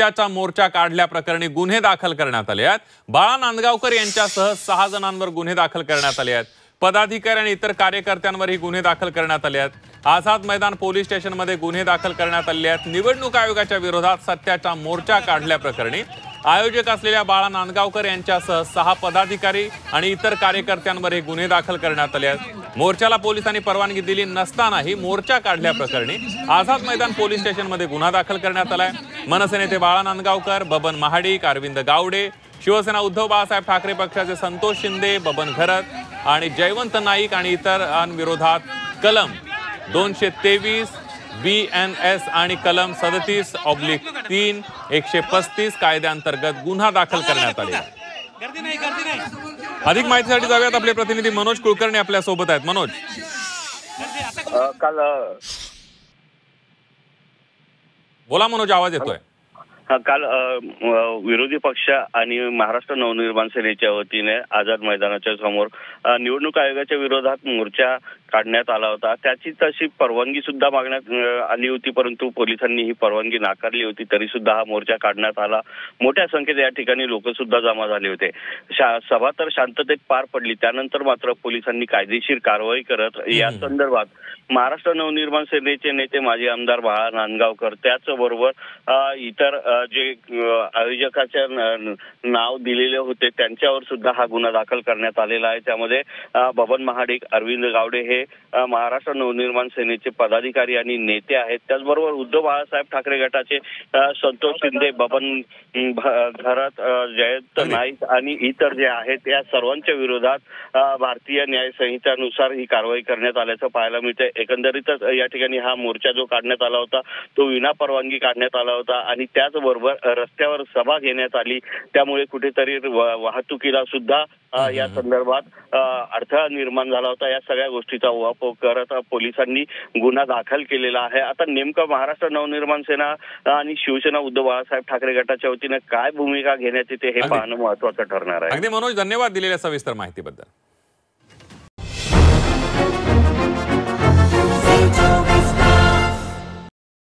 सत्याचा मोर्चा काढल्याप्रकरणी गुन्हे दाखल करण्यात आले आहेत। बाळा नांदगावकर यांच्यासह 6 जणांवर गुन्हे दाखल करण्यात आले आहेत। पदाधिकारी आणि इतर कार्यकर्त्यांवरही गुन्हे दाखल करण्यात आले आहेत। आझाद मैदान पोलीस स्टेशनमध्ये गुन्हे दाखल करण्यात आले आहेत। निवडणूक आयोगाच्या विरोधात सत्याचा मोर्चा काढल्याप्रकरणी आयोजक असलेल्या बाळा नांदगावकर यांच्यासह 6 पदाधिकारी आणि इतर कार्यकर्त्यांवर गुन्हे दाखल करण्यात आले आहेत। मोर्चाला पोलिसांनी परवानगी दिली नसतानाही मोर्चा काढल्याप्रकरणी आझाद मैदान पोलीस स्टेशनमध्ये गुन्हा दाखल करण्यात आलाय। मनसे नेते बाळा नांदगावकर, बबन महाडिक, अरविंद गावडे, शिवसेना उद्धव बाळासाहेब ठाकरे पक्षाचे संतोष शिंदे, बबन घरत आणि जयवंत नाईक आणि इतरांविरोधात कलम 223 BNS आणि कलम 37/3 135 कायद्याअंतर्गत गुन्हा दाखल करण्यात आले। अधिक माहितीसाठी जाऊयात, आपले प्रतिनिधी मनोज कुलकर्णी आपल्या सोबत आहेत। मनोज, काल बोला मनोज, आवाज येतोय। काल विरोधी पक्ष आणि महाराष्ट्र नवनिर्माण सेनेच्या वतीने आझाद मैदानाच्या समोर निवडणूक आयोगाच्या विरोधात मोर्चा काढण्यात आला होता। त्याची तशी परवानगी सुद्धा मागण्यात आली होती, परंतु पोलिसांनी ही परवानगी नाकारली होती। तरी सुद्धा हा मोर्चा काढण्यात आला। मोठ्या संख्येत या ठिकाणी लोक सुद्धा जमा झाले होते। सभा तर शांततेत पार पडली। त्यानंतर मात्र पोलिसांनी कायदेशीर कारवाई करत या संदर्भात महाराष्ट्र नवनिर्माण सेनेचे नेते माजी आमदार बाळा नांदगावकर, त्याचबरोबर इतर जे आयोजकाचे नाव दिलेले होते त्यांच्यावर सुद्धा हा गुन्हा दाखल करण्यात आलेला आहे। त्यामध्ये बबन महाडिक, अरविंद गावडे हे महाराष्ट्र नवनिर्माण सेनेचे पदाधिकारी आणि नेते आहेत। त्याचबरोबर उद्धव बाळासाहेब ठाकरे गटाचे संतोष शिंदे, बबन घरत, जयंत नाईक आणि इतर जे आहेत या सर्वांच्या विरोधात भारतीय न्याय संहितेनुसार ही कारवाई करण्यात आल्याचं पाहायला मिळते। एकंदरीतच या ठिकाणी हा मोर्चा जो काढण्यात आला होता तो विना परवानगी काढण्यात आला होता आणि त्याचबरोबर रस्त्यावर सभा घेण्यात आली। त्यामुळे कुठेतरी वाहतुकीला सुद्धा या संदर्भात अडथळा निर्माण झाला होता। या सगळ्या गोष्टीचा उहापोह करत पोलिसांनी गुन्हा दाखल केलेला आहे। आता नेमकं महाराष्ट्र नवनिर्माण सेना आणि शिवसेना उद्धव बाळासाहेब ठाकरे गटाच्या वतीने काय भूमिका घेण्यात येते हे पाहणं महत्त्वाचं ठरणार आहे। अगदी मनोज, धन्यवाद दिलेल्या सविस्तर माहितीबद्दल।